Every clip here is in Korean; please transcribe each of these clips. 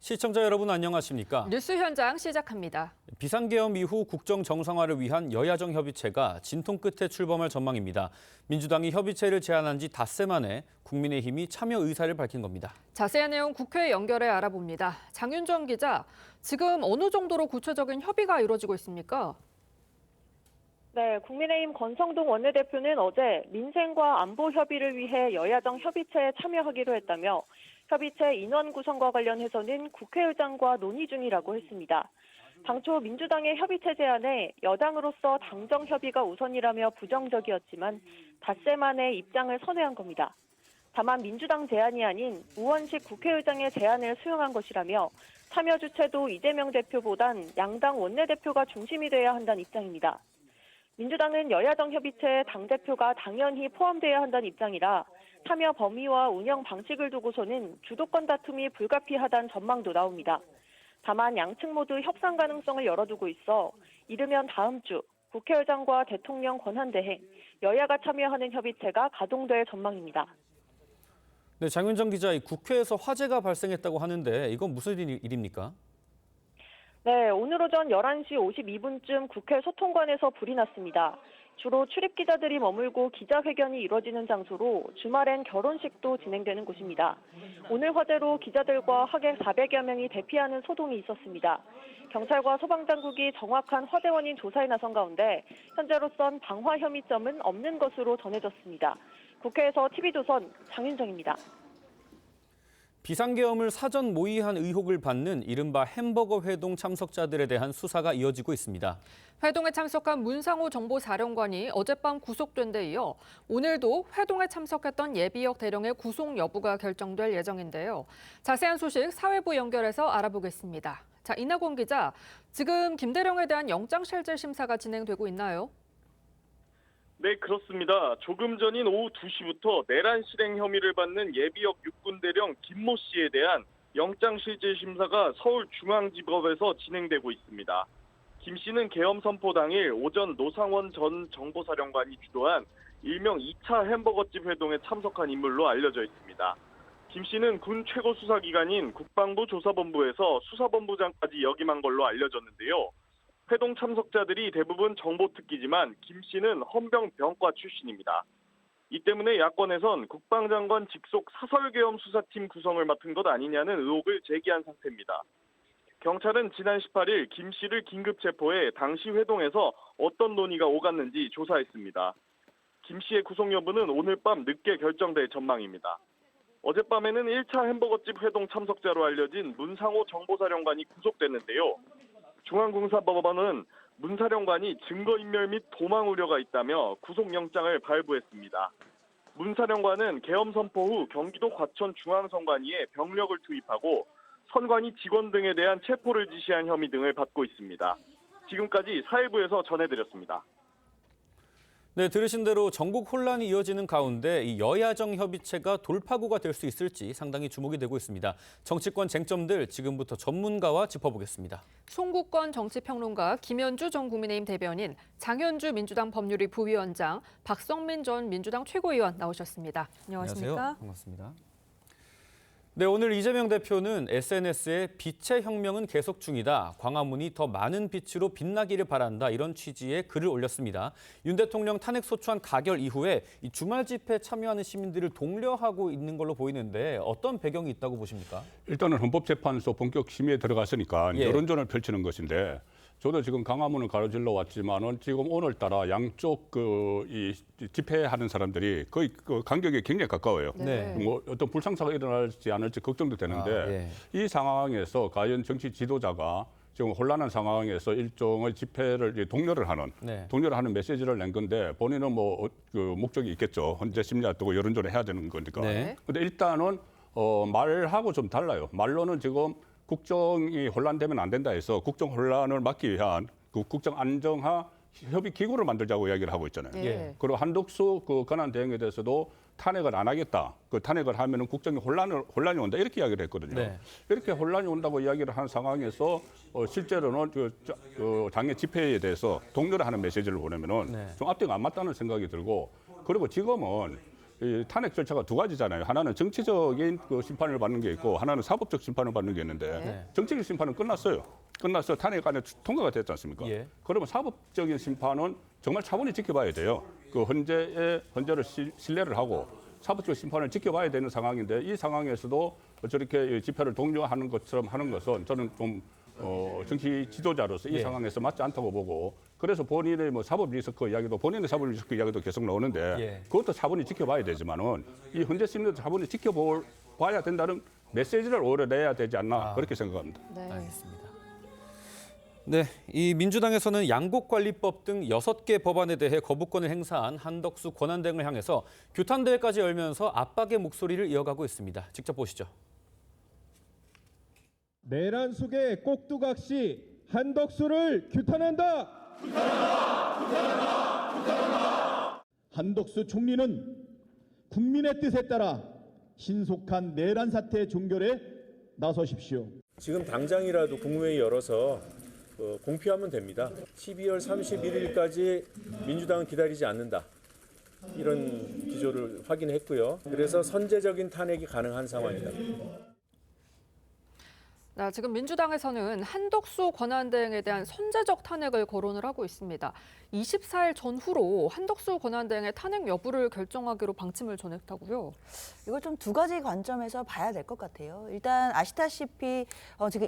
시청자 여러분 안녕하십니까? 뉴스 현장 시작합니다. 비상계엄 이후 국정 정상화를 위한 여야정 협의체가 진통 끝에 출범할 전망입니다. 민주당이 협의체를 제안한 지 닷새 만에 국민의힘이 참여 의사를 밝힌 겁니다. 자세한 내용 국회 연결해 알아봅니다. 장윤정 기자, 지금 어느 정도로 구체적인 협의가 이루어지고 있습니까? 네, 국민의힘 권성동 원내대표는 어제 민생과 안보 협의를 위해 여야정 협의체에 참여하기로 했다며 협의체 인원 구성과 관련해서는 국회의장과 논의 중이라고 했습니다. 당초 민주당의 협의체 제안에 여당으로서 당정 협의가 우선이라며 부정적이었지만 닷새 만에 입장을 선회한 겁니다. 다만 민주당 제안이 아닌 우원식 국회의장의 제안을 수용한 것이라며 참여 주체도 이재명 대표보단 양당 원내대표가 중심이 돼야 한다는 입장입니다. 민주당은 여야정 협의체에 당대표가 당연히 포함돼야 한다는 입장이라 참여 범위와 운영 방식을 두고서는 주도권 다툼이 불가피하다는 전망도 나옵니다. 다만 양측 모두 협상 가능성을 열어두고 있어 이르면 다음 주 국회의장과 대통령 권한대행, 여야가 참여하는 협의체가 가동될 전망입니다. 네, 장윤정 기자, 국회에서 화재가 발생했다고 하는데 이건 무슨 일입니까? 네, 오늘 오전 11시 52분쯤 국회 소통관에서 불이 났습니다. 주로 출입 기자들이 머물고 기자회견이 이뤄지는 장소로 주말엔 결혼식도 진행되는 곳입니다. 오늘 화재로 기자들과 하객 400여 명이 대피하는 소동이 있었습니다. 경찰과 소방당국이 정확한 화재 원인 조사에 나선 가운데 현재로선 방화 혐의점은 없는 것으로 전해졌습니다. 국회에서 TV조선 장윤정입니다. 비상계엄을 사전 모의한 의혹을 받는 이른바 햄버거 회동 참석자들에 대한 수사가 이어지고 있습니다. 회동에 참석한 문상호 정보사령관이 어젯밤 구속된 데 이어 오늘도 회동에 참석했던 예비역 대령의 구속 여부가 결정될 예정인데요. 자세한 소식 사회부 연결해서 알아보겠습니다. 자, 이나곤 기자, 지금 김 대령에 대한 영장실질 심사가 진행되고 있나요? 네, 그렇습니다. 조금 전인 오후 2시부터 내란 실행 혐의를 받는 예비역 육군대령 김모 씨에 대한 영장실질심사가 서울중앙지법에서 진행되고 있습니다. 김 씨는 계엄 선포 당일 오전 노상원 전 정보사령관이 주도한 일명 2차 햄버거집 회동에 참석한 인물로 알려져 있습니다. 김 씨는 군 최고 수사기관인 국방부 조사본부에서 수사본부장까지 역임한 걸로 알려졌는데요. 회동 참석자들이 대부분 정보특기지만 김 씨는 헌병병과 출신입니다. 이 때문에 야권에선 국방장관 직속 사설계엄 수사팀 구성을 맡은 것 아니냐는 의혹을 제기한 상태입니다. 경찰은 지난 18일 김 씨를 긴급 체포해 당시 회동에서 어떤 논의가 오갔는지 조사했습니다. 김 씨의 구속 여부는 오늘 밤 늦게 결정될 전망입니다. 어젯밤에는 1차 햄버거집 회동 참석자로 알려진 문상호 정보사령관이 구속됐는데요. 중앙군사법원은 문 사령관이 증거인멸 및 도망 우려가 있다며 구속영장을 발부했습니다. 문 사령관은 계엄 선포 후 경기도 과천 중앙선관위에 병력을 투입하고 선관위 직원 등에 대한 체포를 지시한 혐의 등을 받고 있습니다. 지금까지 사회부에서 전해드렸습니다. 네, 들으신 대로 전국 혼란이 이어지는 가운데 이 여야정 협의체가 돌파구가 될 수 있을지 상당히 주목이 되고 있습니다. 정치권 쟁점들 지금부터 전문가와 짚어보겠습니다. 송국권 정치평론가, 김현주 전 국민의힘 대변인, 장현주 민주당 법률위 부위원장, 박성민 전 민주당 최고위원 나오셨습니다. 안녕하십니까? 안녕하세요. 반갑습니다. 네, 오늘 이재명 대표는 SNS에 빛의 혁명은 계속 중이다. 광화문이 더 많은 빛으로 빛나기를 바란다. 이런 취지의 글을 올렸습니다. 윤 대통령 탄핵 소추안 가결 이후에 이 주말 집회에 참여하는 시민들을 독려하고 있는 걸로 보이는데 어떤 배경이 있다고 보십니까? 일단은 헌법재판소 본격 심의에 들어갔으니까 여론전을 펼치는 것인데 저도 지금 강화문을 가로질러 왔지만은 지금 오늘따라 양쪽 이 집회하는 사람들이 거의 간격이 굉장히 가까워요. 네. 뭐 어떤 불상사가 일어날지 않을지 걱정도 되는데 이 상황에서 과연 정치 지도자가 지금 혼란한 상황에서 일종의 집회를 독려를 하는 메시지를 낸 건데 본인은 그 목적이 있겠죠. 헌재 심리가 뜨고 여론전을 해야 되는 거니까. 근데 일단은 말하고 좀 달라요. 말로는 지금 국정이 혼란되면 안 된다 해서 국정 혼란을 막기 위한 그 국정 안정화 협의 기구를 만들자고 이야기를 하고 있잖아요. 그리고 한덕수 그 권한 대행에 대해서도 탄핵을 안 하겠다. 그 탄핵을 하면은 국정이 혼란이 온다 이렇게 이야기를 했거든요. 이렇게 혼란이 온다고 이야기를 한 상황에서 실제로는 그 당의 집회에 대해서 독려를 하는 메시지를 보내면은 좀 앞뒤가 안 맞다는 생각이 들고 그리고 지금은 이 탄핵 절차가 두 가지잖아요. 하나는 정치적인 그 심판을 받는 게 있고 하나는 사법적 심판을 받는 게 있는데 정치적 심판은 끝났어요. 끝났어 탄핵안에 통과가 됐지 않습니까? 그러면 사법적인 심판은 정말 차분히 지켜봐야 돼요. 그 헌재를 신뢰를 하고 사법적 심판을 지켜봐야 되는 상황인데 이 상황에서도 저렇게 집회를 독려하는 것처럼 하는 것은 저는 좀 정치 지도자로서 이 상황에서 맞지 않다고 보고 그래서 본인의 뭐 사법 리스크 이야기도 본인의 사법 리스크 이야기도 계속 나오는데 그것도 차분히 지켜봐야 되지만은 이 헌재 심리도 차분히 지켜봐야 된다는 메시지를 오히려 내야 되지 않나 그렇게 생각합니다. 네. 알겠습니다. 네, 이 민주당에서는 양곡관리법 등 6개 법안에 대해 거부권을 행사한 한덕수 권한대행을 향해서 규탄대회까지 열면서 압박의 목소리를 이어가고 있습니다. 직접 보시죠. 내란 속의 꼭두각시 한덕수를 규탄한다. 한덕수 총리는 국민의 뜻에 따라 신속한 내란 사태 종결에 나서십시오. 지금 당장이라도 국무회의 열어서 공표하면 됩니다. 12월 31일까지 민주당은 기다리지 않는다. 이런 기조를 확인했고요. 그래서 선제적인 탄핵이 가능한 상황이다. 네, 지금 민주당에서는 한덕수 권한대행에 대한 선제적 탄핵을 거론을 하고 있습니다. 24일 전후로 한덕수 권한대행의 탄핵 여부를 결정하기로 방침을 전했다고요. 이걸 좀 두 가지 관점에서 봐야 될 것 같아요. 일단 아시다시피 지금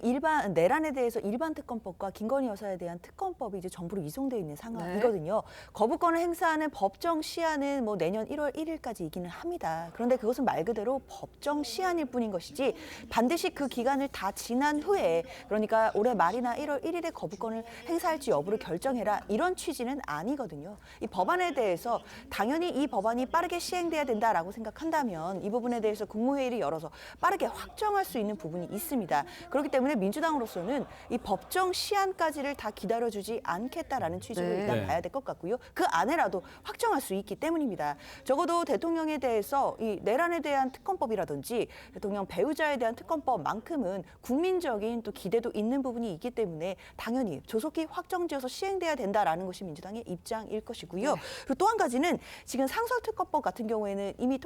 내란에 대해서 일반 특검법과 김건희 여사에 대한 특검법이 이제 정부로 이송되어 있는 상황이거든요. 거부권을 행사하는 법정 시한은 뭐 내년 1월 1일까지이기는 합니다. 그런데 그것은 말 그대로 법정 시한일 뿐인 것이지 반드시 그 기간을 다 지난 후에 그러니까 올해 말이나 1월 1일에 거부권을 행사할지 여부를 결정해라 이런 취지는 아니거든요. 이 법안에 대해서 당연히 이 법안이 빠르게 시행돼야 된다라고 생각한다면 이 부분에 대해서 국무회의를 열어서 빠르게 확정할 수 있는 부분이 있습니다. 그렇기 때문에 민주당으로서는 이 법정 시한까지를 다 기다려주지 않겠다라는 취지로 일단 봐야 될 것 같고요. 그 안에라도 확정할 수 있기 때문입니다. 적어도 대통령에 대해서 이 내란에 대한 특검법이라든지 대통령 배우자에 대한 특검법만큼은 국민적인 또 기대도 있는 부분이 있기 때문에 당연히 조속히 확정지어서 시행돼야 된다라는 것이 민주당의 입장일 것이고요. 그리고 또 한 가지는 지금 상설특검법 같은 경우에는 이미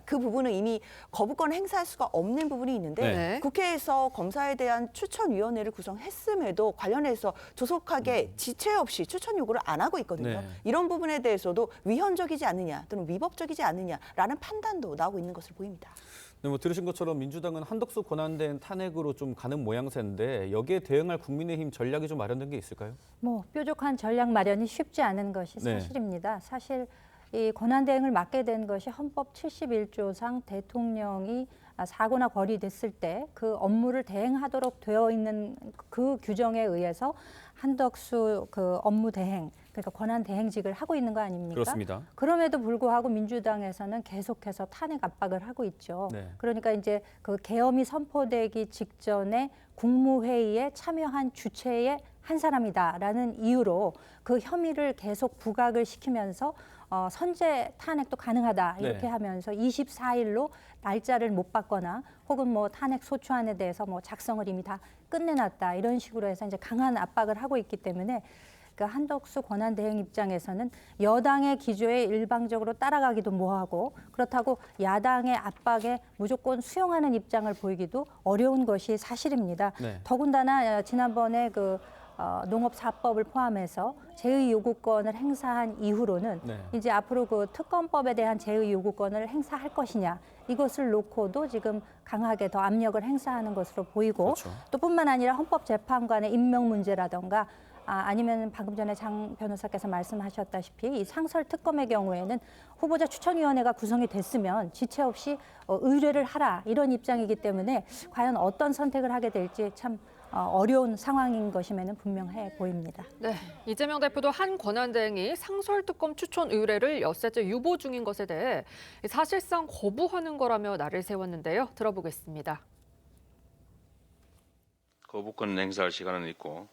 그 부분은 이미 거부권 행사할 수가 없는 부분이 있는데 국회에서 검사에 대한 추천위원회를 구성했음에도 관련해서 조속하게 지체 없이 추천 요구를 안 하고 있거든요. 이런 부분에 대해서도 위헌적이지 않느냐 또는 위법적이지 않느냐라는 판단도 나오고 있는 것으로 보입니다. 네, 뭐 들으신 것처럼 민주당은 한덕수 권한대행 탄핵으로 좀 가는 모양새인데 여기에 대응할 국민의힘 전략이 좀 마련된 게 있을까요? 뭐 뾰족한 전략 마련이 쉽지 않은 것이 사실입니다. 사실 이 권한대행을 맡게 된 것이 헌법 71조상 대통령이 사고나 벌이 됐을 때 그 업무를 대행하도록 되어 있는 그 규정에 의해서 한덕수 그 업무 대행, 그러니까 권한 대행직을 하고 있는 거 아닙니까? 그렇습니다. 그럼에도 불구하고 민주당에서는 계속해서 탄핵 압박을 하고 있죠. 그러니까 이제 그 계엄이 선포되기 직전에 국무회의에 참여한 주체의 한 사람이다라는 이유로 그 혐의를 계속 부각을 시키면서 선제 탄핵도 가능하다 이렇게 하면서 24일로 날짜를 못 받거나 혹은 뭐 탄핵 소추안에 대해서 뭐 작성을 이미 다 끝내놨다 이런 식으로 해서 이제 강한 압박을 하고 있기 때문에 그 한덕수 권한대행 입장에서는 여당의 기조에 일방적으로 따라가기도 뭐하고 그렇다고 야당의 압박에 무조건 수용하는 입장을 보이기도 어려운 것이 사실입니다. 더군다나 지난번에 그 농업사법을 포함해서 제의 요구권을 행사한 이후로는 이제 앞으로 그 특검법에 대한 제의 요구권을 행사할 것이냐 이것을 놓고도 지금 강하게 더 압력을 행사하는 것으로 보이고 또 뿐만 아니라 헌법재판관의 임명 문제라던가 아니면 방금 전에 장 변호사께서 말씀하셨다시피 이 상설특검의 경우에는 후보자 추천위원회가 구성이 됐으면 지체 없이 의뢰를 하라 이런 입장이기 때문에 과연 어떤 선택을 하게 될지 참 어려운 상황인 것임에는 분명해 보입니다. 네, 이재명 대표도 한 권한대행이 상설특검 추천 의뢰를 엿새째 유보 중인 것에 대해 사실상 거부하는 거라며 날을 세웠는데요. 들어보겠습니다. 거부권 행사할 시간은 있고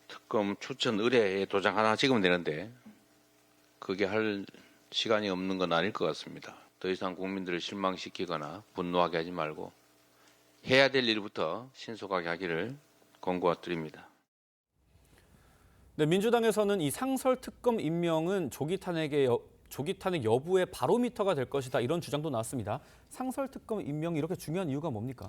특검 추천 의뢰에 도장 하나 찍으면 되는데 그게 할 시간이 없는 건 아닐 것 같습니다. 더 이상 국민들을 실망시키거나 분노하게 하지 말고 해야 될 일부터 신속하게 하기를 권고드립니다. 네, 민주당에서는 이 상설특검 임명은 조기 탄핵에 조기 탄핵 여부의 바로미터가 될 것이다 이런 주장도 나왔습니다. 상설특검 임명이 이렇게 중요한 이유가 뭡니까?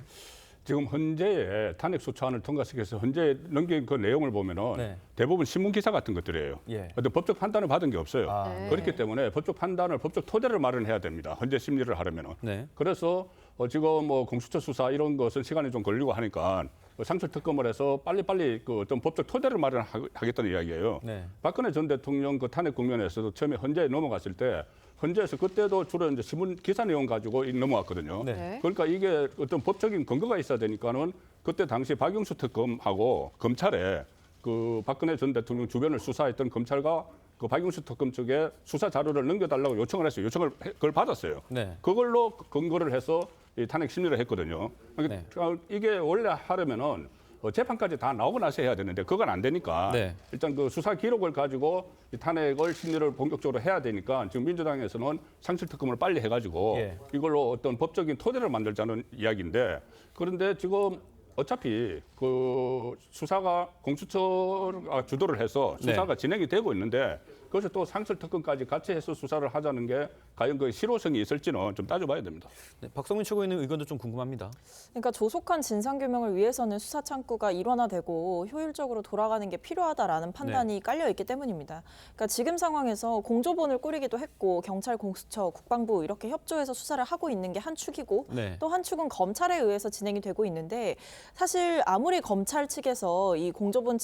지금 헌재에 탄핵 소추안을 통과시켜서 헌재에 넘긴 그 내용을 보면은 대부분 신문 기사 같은 것들이에요. 어떤 법적 판단을 받은 게 없어요. 그렇기 때문에 법적 판단을, 법적 토대를 마련해야 됩니다. 헌재 심리를 하려면은. 그래서 지금 뭐 공수처 수사 이런 것은 시간이 좀 걸리고 하니까 상설 특검을 해서 빨리빨리 그 어떤 법적 토대를 마련하겠다는 이야기예요. 박근혜 전 대통령 그 탄핵 국면에서도 처음에 헌재에 넘어갔을 때 헌재에서 그때도 주로 이제 신문 기사 내용 가지고 넘어왔거든요. 그러니까 이게 어떤 법적인 근거가 있어야 되니까는 그때 당시 박영수 특검하고 검찰에 그 박근혜 전 대통령 주변을 수사했던 검찰과 그 박영수 특검 쪽에 수사 자료를 넘겨달라고 요청을 했어요. 그걸 받았어요. 그걸로 근거를 해서 이 탄핵 심리를 했거든요. 그러니까 이게 원래 하려면은 재판까지 다 나오고 나서 해야 되는데 그건 안 되니까 일단 그 수사 기록을 가지고 이 탄핵을 심리를 본격적으로 해야 되니까 지금 민주당에서는 상실특검을 빨리 해가지고 이걸로 어떤 법적인 토대를 만들자는 이야기인데 그런데 지금 어차피 그 수사가 공수처가 주도를 해서 수사가 진행이 되고 있는데 그것을 또 상설특검까지 같이 해서 수사를 하자는 게 과연 그 실효성이 있을지는 좀 따져봐야 됩니다. 박성민 최고위원님 의견도 좀 궁금합니다. 그러니까 조속한 진상규명을 위해서는 수사 창구가 일원화되고 효율적으로 돌아가는 게 필요하다라는 판단이 깔려 있기 때문입니다. 그러니까 지금 상황에서 공조본을 꾸리기도 했고 경찰, 공수처, 국방부 이렇게 협조해서 수사를 하고 있는 게 한 축이고 또 한 축은 검찰에 의해서 진행이 되고 있는데 사실 아무리 검찰 측에서 이 공조본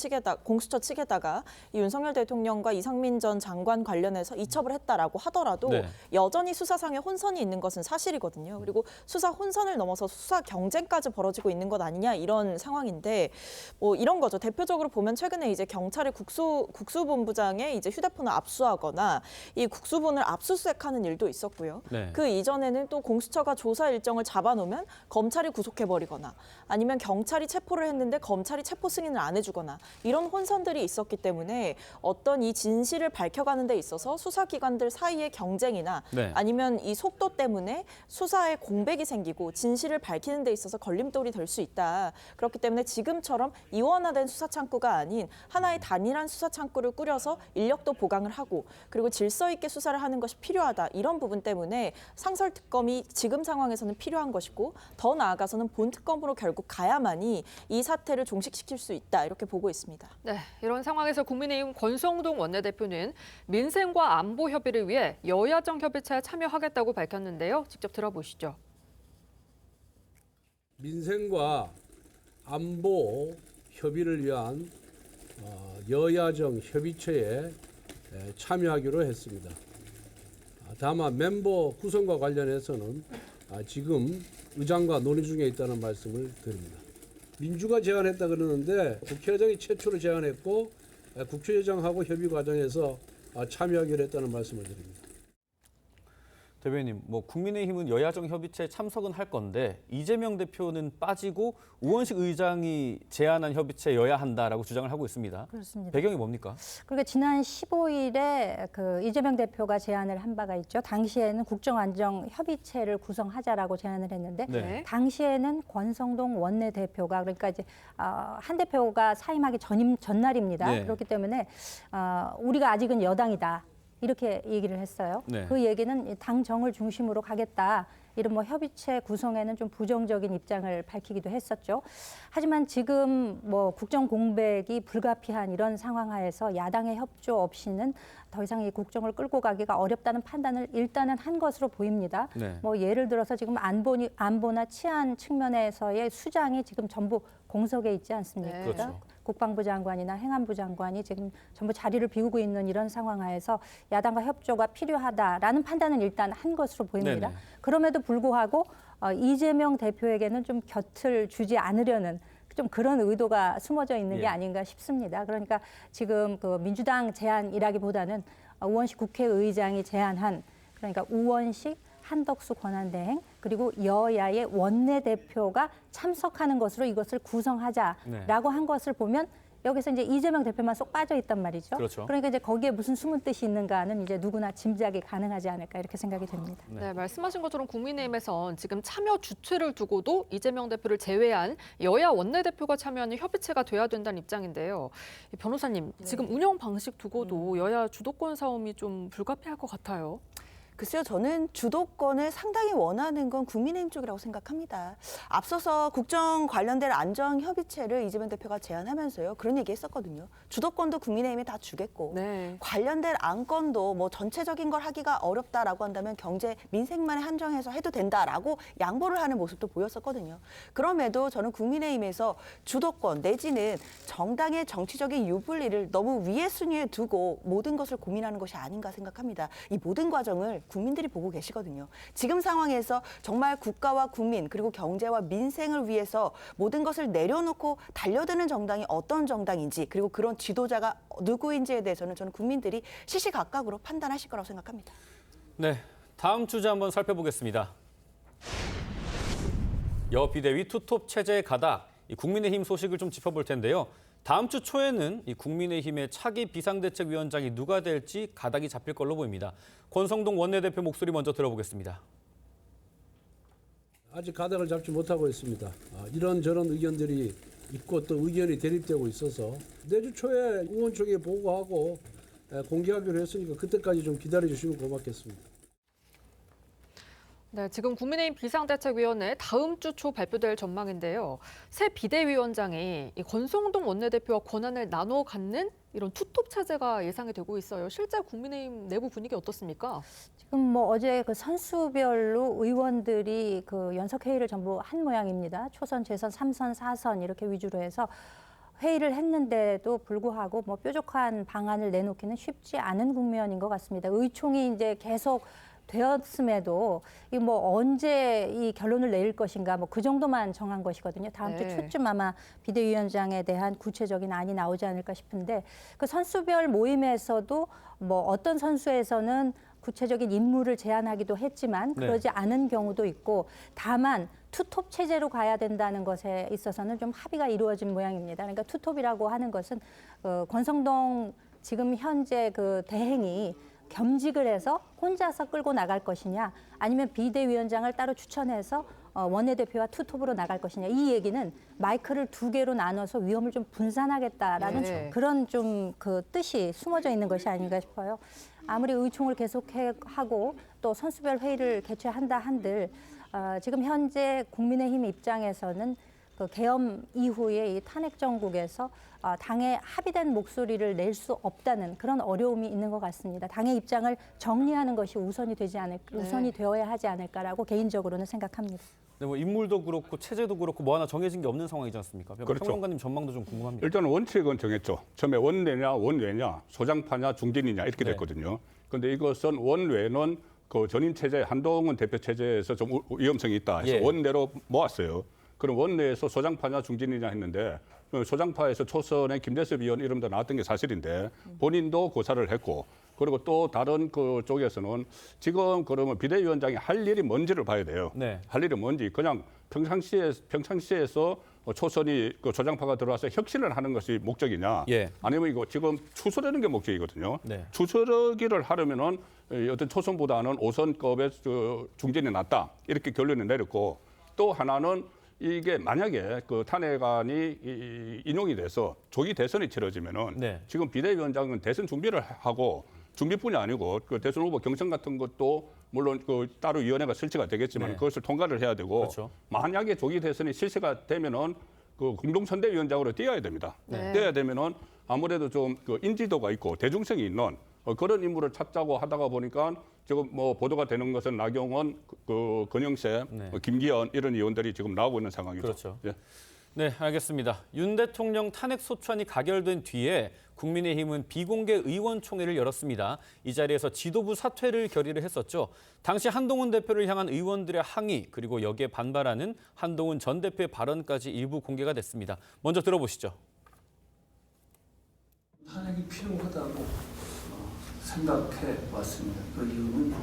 공수처 측에다가 이 윤석열 대통령과 이상민 전 장관 관련해서 이첩을 했다라고 하더라도 여전히 수사상에 혼선이 있는 것은 사실이거든요. 그리고 수사 혼선을 넘어서 수사 경쟁까지 벌어지고 있는 것 아니냐 이런 상황인데 뭐 이런 거죠. 대표적으로 보면 최근에 이제 경찰의 국수본부장의 이제 휴대폰을 압수하거나 이 국수본을 압수수색하는 일도 있었고요. 그 이전에는 또 공수처가 조사 일정을 잡아놓으면 검찰이 구속해버리거나 아니면 경찰이 체포를 했는데 검찰이 체포 승인을 안 해주거나 이런 혼선들이 있었기 때문에 어떤 이 진실을 밝혀가는 데 있어서 수사기관들 사이의 경쟁이나 아니면 이 속도 때문에 수사에 공백이 생기고 진실을 밝히는 데 있어서 걸림돌이 될 수 있다. 그렇기 때문에 지금처럼 이원화된 수사 창구가 아닌 하나의 단일한 수사 창구를 꾸려서 인력도 보강을 하고 그리고 질서 있게 수사를 하는 것이 필요하다. 이런 부분 때문에 상설특검이 지금 상황에서는 필요한 것이고 더 나아가서는 본특검으로 결국 가야만이 이 사태를 종식시킬 수 있다. 이렇게 보고 있습니다. 네, 이런 상황에서 국민의힘 권성동 원내대표는 민생과 안보 협의를 위해 여야정 협의체에 참여하겠다고 밝혔는데요. 직접 들어보시죠. 민생과 안보 협의를 위한 여야정 협의체에 참여하기로 했습니다. 다만 멤버 구성과 관련해서는 지금 의장과 논의 중에 있다는 말씀을 드립니다. 민주가 제안했다 그러는데 국회의장이 최초로 제안했고 국회의장하고 협의 과정에서 참여하기로 했다는 말씀을 드립니다. 대변인님, 뭐 국민의힘은 여야정 협의체에 참석은 할 건데 이재명 대표는 빠지고 우원식 의장이 제안한 협의체에 여야 한다라고 주장을 하고 있습니다. 그렇습니다. 배경이 뭡니까? 그러니까 지난 15일에 그 이재명 대표가 제안을 한 바가 있죠. 당시에는 국정안정협의체를 구성하자라고 제안을 했는데 당시에는 권성동 원내대표가 그러니까 이제 한 대표가 사임하기 전날입니다. 그렇기 때문에 우리가 아직은 여당이다. 이렇게 얘기를 했어요. 그 얘기는 당 정을 중심으로 가겠다. 이런 뭐 협의체 구성에는 좀 부정적인 입장을 밝히기도 했었죠. 하지만 지금 뭐 국정 공백이 불가피한 이런 상황 하에서 야당의 협조 없이는 더 이상 이 국정을 끌고 가기가 어렵다는 판단을 일단은 한 것으로 보입니다. 뭐 예를 들어서 지금 안보나 치안 측면에서의 수장이 지금 전부 공석에 있지 않습니까? 그렇죠. 국방부 장관이나 행안부 장관이 지금 전부 자리를 비우고 있는 이런 상황 하에서 야당과 협조가 필요하다라는 판단은 일단 한 것으로 보입니다. 그럼에도 불구하고 이재명 대표에게는 좀 곁을 주지 않으려는 좀 그런 의도가 숨어져 있는 게 아닌가 싶습니다. 그러니까 지금 그 민주당 제안이라기보다는 우원식 국회의장이 제안한 그러니까 우원식 한덕수 권한대행 그리고 여야의 원내대표가 참석하는 것으로 이것을 구성하자라고 한 것을 보면 여기서 이제 이재명 대표만 쏙 빠져 있단 말이죠. 그렇죠. 그러니까 이제 거기에 무슨 숨은 뜻이 있는가는 이제 누구나 짐작이 가능하지 않을까 이렇게 생각이 됩니다. 네, 말씀하신 것처럼 국민의힘에선 지금 참여 주체를 두고도 이재명 대표를 제외한 여야 원내대표가 참여하는 협의체가 돼야 된다는 입장인데요. 변호사님, 지금 운영 방식 두고도 여야 주도권 싸움이 좀 불가피할 것 같아요. 글쎄요, 저는 주도권을 상당히 원하는 건 국민의힘 쪽이라고 생각합니다. 앞서서 국정 관련된 안정협의체를 이재명 대표가 제안하면서요, 그런 얘기 했었거든요. 주도권도 국민의힘이 다 주겠고, 네. 관련된 안건도 뭐 전체적인 걸 하기가 어렵다라고 한다면 경제, 민생만에 한정해서 해도 된다라고 양보를 하는 모습도 보였었거든요. 그럼에도 저는 국민의힘에서 주도권 내지는 정당의 정치적인 유불리를 너무 위의 순위에 두고 모든 것을 고민하는 것이 아닌가 생각합니다. 이 모든 과정을 국민들이 보고 계시거든요. 지금 상황에서 정말 국가와 국민 그리고 경제와 민생을 위해서 모든 것을 내려놓고 달려드는 정당이 어떤 정당인지 그리고 그런 지도자가 누구인지에 대해서는 저는 국민들이 시시각각으로 판단하실 거라고 생각합니다. 네, 다음 주제 한번 살펴보겠습니다. 여 비대위 투톱 체제의 가닥, 이 국민의힘 소식을 좀 짚어볼 텐데요. 다음 주 초에는 이 국민의힘의 차기 비상대책위원장이 누가 될지 가닥이 잡힐 걸로 보입니다. 권성동 원내대표 목소리 먼저 들어보겠습니다. 아직 가닥을 잡지 못하고 있습니다. 이런저런 의견들이 있고 또 의견이 대립되고 있어서 내주 초에 의원총회 보고하고 공개하기로 했으니까 그때까지 좀 기다려주시면 고맙겠습니다. 네, 지금 국민의힘 비상대책위원회 다음 주 초 발표될 전망인데요. 새 비대위원장이 이 권성동 원내대표와 권한을 나눠 갖는 이런 투톱 체제가 예상이 되고 있어요. 실제 국민의힘 내부 분위기 어떻습니까? 지금 뭐 어제 그 선수별로 의원들이 그 연석회의를 전부 한 모양입니다. 초선, 재선, 3선, 4선 이렇게 위주로 해서 회의를 했는데도 불구하고 뭐 뾰족한 방안을 내놓기는 쉽지 않은 국면인 것 같습니다. 의총이 이제 계속 되었음에도 이 뭐 언제 이 결론을 내릴 것인가 뭐 그 정도만 정한 것이거든요. 다음 주 초쯤 아마 비대위원장에 대한 구체적인 안이 나오지 않을까 싶은데 그 선수별 모임에서도 뭐 어떤 선수에서는 구체적인 임무를 제안하기도 했지만 그러지 않은 경우도 있고 다만 투톱 체제로 가야 된다는 것에 있어서는 좀 합의가 이루어진 모양입니다. 그러니까 투톱이라고 하는 것은 권성동 지금 현재 그 대행이 겸직을 해서 혼자서 끌고 나갈 것이냐 아니면 비대위원장을 따로 추천해서 원내대표와 투톱으로 나갈 것이냐 이 얘기는 마이크를 2개로 나눠서 위험을 좀 분산하겠다라는 그런 좀 그 뜻이 숨어져 있는 것이 아닌가 싶어요. 아무리 의총을 계속하고 또 선수별 회의를 개최한다 한들 지금 현재 국민의힘 입장에서는 그 계엄 이후에 이 탄핵 정국에서 당의 합의된 목소리를 낼 수 없다는 그런 어려움이 있는 것 같습니다. 당의 입장을 정리하는 것이 우선이 되어야 하지 않을까라고 개인적으로는 생각합니다. 네, 뭐 인물도 그렇고 체제도 그렇고 뭐 하나 정해진 게 없는 상황이지 않습니까? 그렇죠. 평론가님 전망도 좀 궁금합니다. 일단 원칙은 정했죠. 처음에 원내냐 원외냐 소장파냐 중진이냐 이렇게 됐거든요. 그런데 이것은 원외는 그 전임 체제 한동훈 대표 체제에서 좀 위험성이 있다 해서 원내로 모았어요. 그럼 원내에서 소장파냐 중진이냐 했는데 소장파에서 초선의 김대섭 의원 이름도 나왔던 게 사실인데 본인도 고사를 했고 그리고 또 다른 그 쪽에서는 지금 그러면 비대위원장이 할 일이 뭔지를 봐야 돼요. 할 일이 뭔지 그냥 평상시에서 초선이 그 조장파가 들어와서 혁신을 하는 것이 목적이냐 아니면 이거 지금 추스르는 게 목적이거든요. 추스르기를 하려면은 어떤 초선보다는 5선급의 중진이 낫다 이렇게 결론을 내렸고 또 하나는 이게 만약에 그 탄핵안이 인용이 돼서 조기 대선이 치러지면은 지금 비대위원장은 대선 준비를 하고 준비뿐이 아니고 그 대선 후보 경선 같은 것도 물론 그 따로 위원회가 설치가 되겠지만 그것을 통과를 해야 되고 만약에 조기 대선이 실시가 되면은 그 공동선대위원장으로 뛰어야 됩니다. 뛰어야 되면은 아무래도 좀 그 인지도가 있고 대중성이 있는 그런 인물을 찾자고 하다가 보니까 지금 뭐 보도가 되는 것은 나경원, 그 권영세, 김기현 이런 의원들이 지금 나오고 있는 상황이죠. 그렇죠. 네, 알겠습니다. 윤 대통령 탄핵 소추안이 가결된 뒤에 국민의힘은 비공개 의원총회를 열었습니다. 이 자리에서 지도부 사퇴를 결의를 했었죠. 당시 한동훈 대표를 향한 의원들의 항의 그리고 여기에 반발하는 한동훈 전 대표의 발언까지 일부 공개가 됐습니다. 먼저 들어보시죠. 탄핵이 필요하다고 생각해 왔습니다. 그 이유는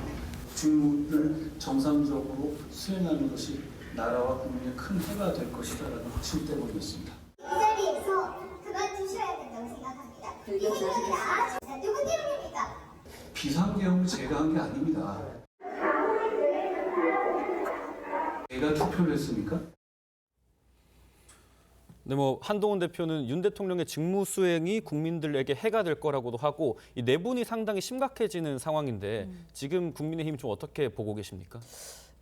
직무를 정상적으로 수행하는 것이 나라와 국민의 큰 해가 될 것이다라는 확신 때문이었습니다. 이 자리에서 그만두셔야 비상계엄을 제가 한 게 아닙니다. 제가 투표를 했습니까? 네, 뭐 한동훈 대표는 윤 대통령의 직무 수행이 국민들에게 해가 될 거라고도 하고 이 내분이 상당히 심각해지는 상황인데 지금 국민의힘 좀 어떻게 보고 계십니까?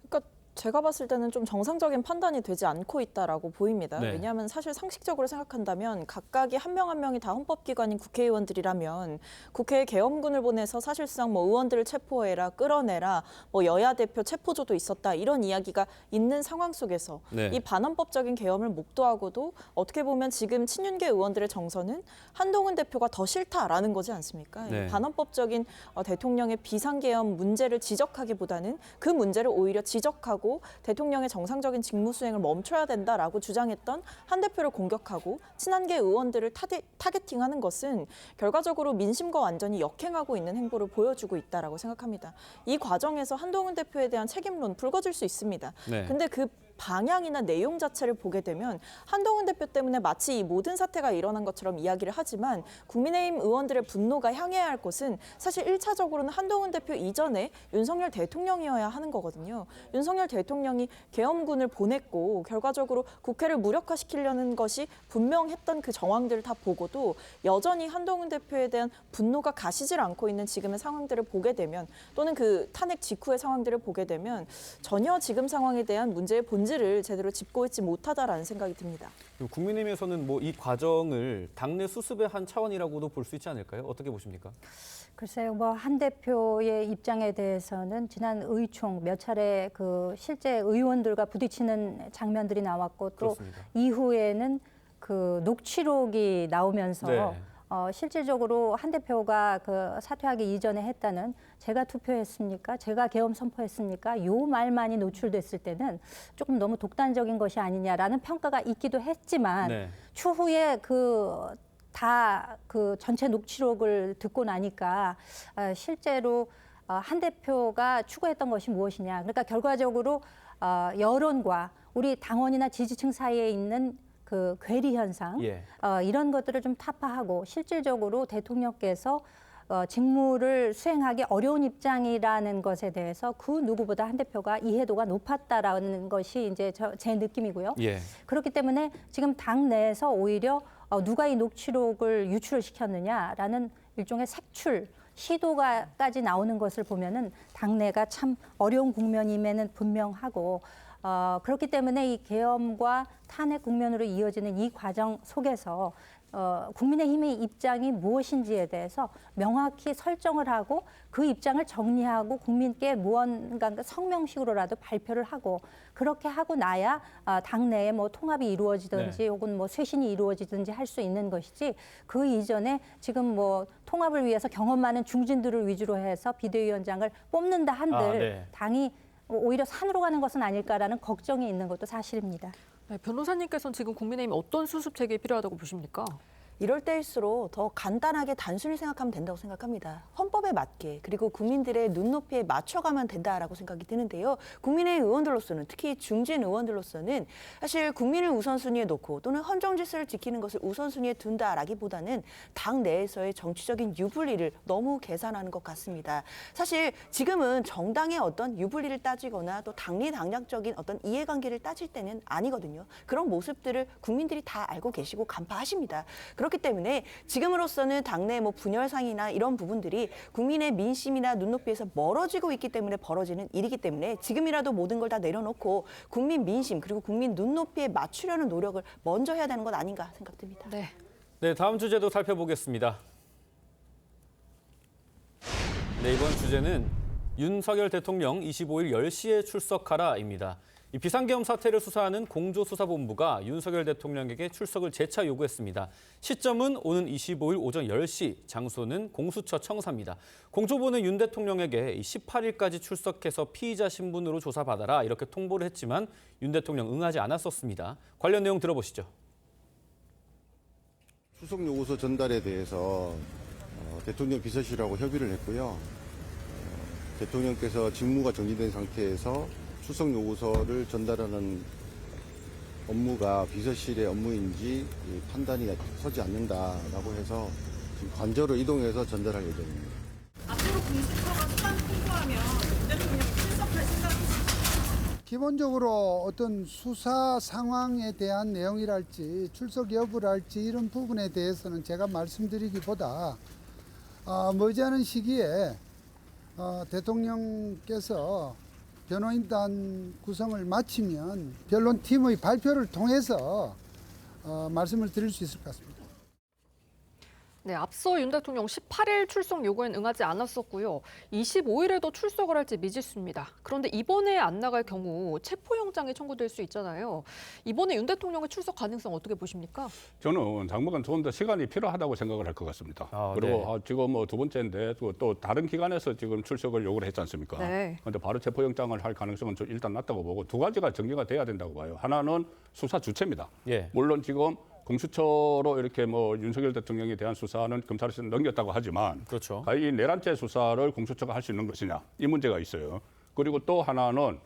그러니까 제가 봤을 때는 좀 정상적인 판단이 되지 않고 있다라고 보입니다. 네. 왜냐하면 사실 상식적으로 생각한다면 각각이 한 명 한 명이 다 헌법기관인 국회의원들이라면 국회에 계엄군을 보내서 사실상 뭐 의원들을 체포해라, 끌어내라, 뭐 여야 대표 체포조도 있었다 이런 이야기가 있는 상황 속에서 네. 이 반헌법적인 계엄을 목도하고도 어떻게 보면 지금 친윤계 의원들의 정서는 한동훈 대표가 더 싫다라는 거지 않습니까? 네. 이 반헌법적인 대통령의 비상계엄 문제를 지적하기보다는 그 문제를 오히려 지적하고 대통령의 정상적인 직무 수행을 멈춰야 된다라고 주장했던 한 대표를 공격하고 친한계 의원들을 타겟팅하는 것은 결과적으로 민심과 완전히 역행하고 있는 행보를 보여주고 있다라고 생각합니다. 이 과정에서 한동훈 대표에 대한 책임론 불거질 수 있습니다. 네. 근데 그 방향이나 내용 자체를 보게 되면 한동훈 대표 때문에 마치 이 모든 사태가 일어난 것처럼 이야기를 하지만 국민의힘 의원들의 분노가 향해야 할 곳은 사실 1차적으로는 한동훈 대표 이전에 윤석열 대통령이어야 하는 거거든요. 윤석열 대통령이 계엄군을 보냈고 결과적으로 국회를 무력화시키려는 것이 분명했던 그 정황들을 다 보고도 여전히 한동훈 대표에 대한 분노가 가시질 않고 있는 지금의 상황들을 보게 되면 또는 그 탄핵 직후의 상황들을 보게 되면 전혀 지금 상황에 대한 문제의 본질을 제대로 짚고 있지 못하다라는 생각이 듭니다. 국민의힘에서는 뭐 이 과정을 당내 수습의 한 차원이라고도 볼 수 있지 않을까요? 어떻게 보십니까? 글쎄요, 뭐 한 대표의 입장에 대해서는 지난 의총 몇 차례 그 실제 의원들과 부딪히는 장면들이 나왔고 또 그렇습니다. 이후에는 그 녹취록이 나오면서 네. 실질적으로 한 대표가 그 사퇴하기 이전에 했다는 제가 투표했습니까? 제가 계엄 선포했습니까? 요 말만이 노출됐을 때는 조금 너무 독단적인 것이 아니냐라는 평가가 있기도 했지만 네. 추후에 다 그 전체 녹취록을 듣고 나니까 실제로 한 대표가 추구했던 것이 무엇이냐. 그러니까 결과적으로 여론과 우리 당원이나 지지층 사이에 있는 그 괴리 현상 예. 이런 것들을 좀 타파하고 실질적으로 대통령께서 직무를 수행하기 어려운 입장이라는 것에 대해서 그 누구보다 한 대표가 이해도가 높았다라는 것이 이제 제 느낌이고요. 예. 그렇기 때문에 지금 당 내에서 오히려 누가 이 녹취록을 유출을 시켰느냐라는 일종의 색출 시도가까지 나오는 것을 보면은 당내가 참 어려운 국면임에는 분명하고 그렇기 때문에 이 계엄과 탄핵 국면으로 이어지는 이 과정 속에서 국민의힘의 입장이 무엇인지에 대해서 명확히 설정을 하고 그 입장을 정리하고 국민께 무언가 성명식으로라도 발표를 하고 그렇게 하고 나야 당내에 뭐 통합이 이루어지든지 네. 혹은 뭐 쇄신이 이루어지든지 할 수 있는 것이지 그 이전에 지금 뭐 통합을 위해서 경험 많은 중진들을 위주로 해서 비대위원장을 뽑는다 한들 네. 당이 오히려 산으로 가는 것은 아닐까라는 걱정이 있는 것도 사실입니다. 네, 변호사님께서는 지금 국민의힘 어떤 수습책이 필요하다고 보십니까? 이럴 때일수록 더 간단하게 단순히 생각하면 된다고 생각합니다. 헌법에 맞게 그리고 국민들의 눈높이에 맞춰가면 된다라고 생각이 드는데요. 국민의 의원들로서는 특히 중진 의원들로서는 사실 국민을 우선순위에 놓고 또는 헌정 질서를 지키는 것을 우선순위에 둔다라기보다는 당 내에서의 정치적인 유불리를 너무 계산하는 것 같습니다. 사실 지금은 정당의 어떤 유불리를 따지거나 또 당리당략적인 어떤 이해관계를 따질 때는 아니거든요. 그런 모습들을 국민들이 다 알고 계시고 간파하십니다. 그렇기 때문에 지금으로서는 당내 뭐 분열상이나 이런 부분들이 국민의 민심이나 눈높이에서 멀어지고 있기 때문에 벌어지는 일이기 때문에 지금이라도 모든 걸 다 내려놓고 국민 민심 그리고 국민 눈높이에 맞추려는 노력을 먼저 해야 되는 것 아닌가 생각됩니다. 네. 네, 다음 주제도 살펴보겠습니다. 네, 이번 주제는 윤석열 대통령 25일 10시에 출석하라입니다. 이 비상계엄 사태를 수사하는 공조수사본부가 윤석열 대통령에게 출석을 재차 요구했습니다. 시점은 오는 25일 오전 10시, 장소는 공수처 청사입니다. 공조부는 윤 대통령에게 18일까지 출석해서 피의자 신분으로 조사받아라 이렇게 통보를 했지만 윤 대통령 응하지 않았었습니다. 관련 내용 들어보시죠. 출석 요구서 전달에 대해서 대통령 비서실하고 협의를 했고요. 대통령께서 직무가 정지된 상태에서 출석 요구서를 전달하는 업무가 비서실의 업무인지 판단이 서지 않는다라고 해서 지금 관저로 이동해서 전달할 예정입니다. 앞으로 공수처가 수단 통보하면 윤 대통령 출석할 생각이십니까? 기본적으로 어떤 수사 상황에 대한 내용이랄지 출석 여부랄지 이런 부분에 대해서는 제가 말씀드리기보다 머지않은 시기에 대통령께서 변호인단 구성을 마치면 변론팀의 발표를 통해서 말씀을 드릴 수 있을 것 같습니다. 네, 앞서 윤 대통령 18일 출석 요구엔 응하지 않았었고요. 25일에도 출석을 할지 미지수입니다. 그런데 이번에 안 나갈 경우 체포영장이 청구될 수 있잖아요. 이번에 윤 대통령의 출석 가능성 어떻게 보십니까? 저는 장관은 좀 더 시간이 필요하다고 생각을 할 것 같습니다. 그리고 네. 지금 뭐 두 번째인데 또 다른 기관에서 지금 출석을 요구를 했지 않습니까? 네. 그런데 바로 체포영장을 할 가능성은 좀 일단 낮다고 보고 두 가지가 정리가 돼야 된다고 봐요. 하나는 수사 주체입니다. 예. 물론 지금 공수처로 이렇게 뭐 윤석열 대통령에 대한 수사는 검찰에서 넘겼다고 하지만 그렇죠. 과연 이 내란죄 수사를 공수처가 할 수 있는 것이냐 이 문제가 있어요. 그리고 또 하나는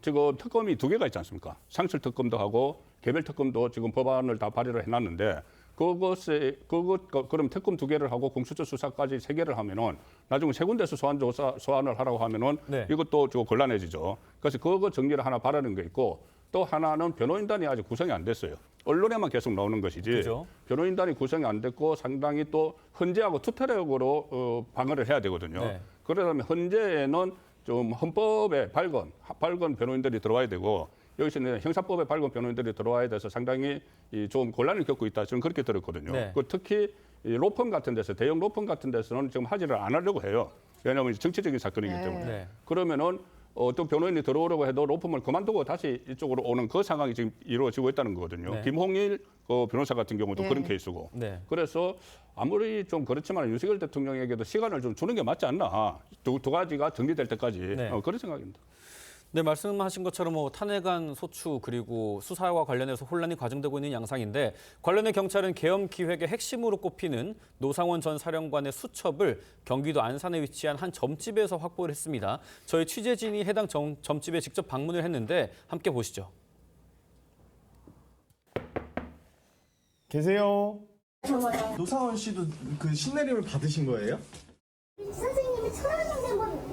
지금 특검이 두 개가 있지 않습니까? 상설 특검도 하고 개별 특검도 지금 법안을 다 발의를 해놨는데 그럼 특검 두 개를 하고 공수처 수사까지 세 개를 하면은 나중에 세 군데서 소환을 하라고 하면은 네. 이것도 좀 곤란해지죠. 그래서 그거 정리를 하나 바라는 게 있고 또 하나는 변호인단이 아직 구성이 안 됐어요. 언론에만 계속 나오는 것이지 그렇죠. 변호인단이 구성이 안 됐고 상당히 또 헌재하고 투타력으로 방어를 해야 되거든요. 네. 그러려면 헌재에는 좀 헌법에 밝은 변호인들이 들어와야 되고 여기서는 형사법에 밝은 변호인들이 들어와야 돼서 상당히 좀 곤란을 겪고 있다. 저는 그렇게 들었거든요. 네. 특히 이 로펌 같은 데서 대형 로펌 같은 데서는 지금 하지를 안 하려고 해요. 왜냐하면 정치적인 사건이기 때문에. 네. 그러면은 또 변호인이 들어오려고 해도 로펌을 그만두고 다시 이쪽으로 오는 그 상황이 지금 이루어지고 있다는 거거든요. 네. 김홍일 변호사 같은 경우도 네. 그런 케이스고. 네. 그래서 아무리 좀 그렇지만 윤석열 대통령에게도 시간을 좀 주는 게 맞지 않나. 두 가지가 정리될 때까지 네. 그런 생각입니다. 네, 말씀하신 것처럼 뭐 탄핵안 소추 그리고 수사와 관련해서 혼란이 과정되고 있는 양상인데 관련해 경찰은 계엄 기획의 핵심으로 꼽히는 노상원 전 사령관의 수첩을 경기도 안산에 위치한 한 점집에서 확보를 했습니다. 저희 취재진이 해당 점집에 직접 방문을 했는데 함께 보시죠. 계세요. 노상원 씨도 그 신내림을 받으신 거예요? 선생님이 천하장된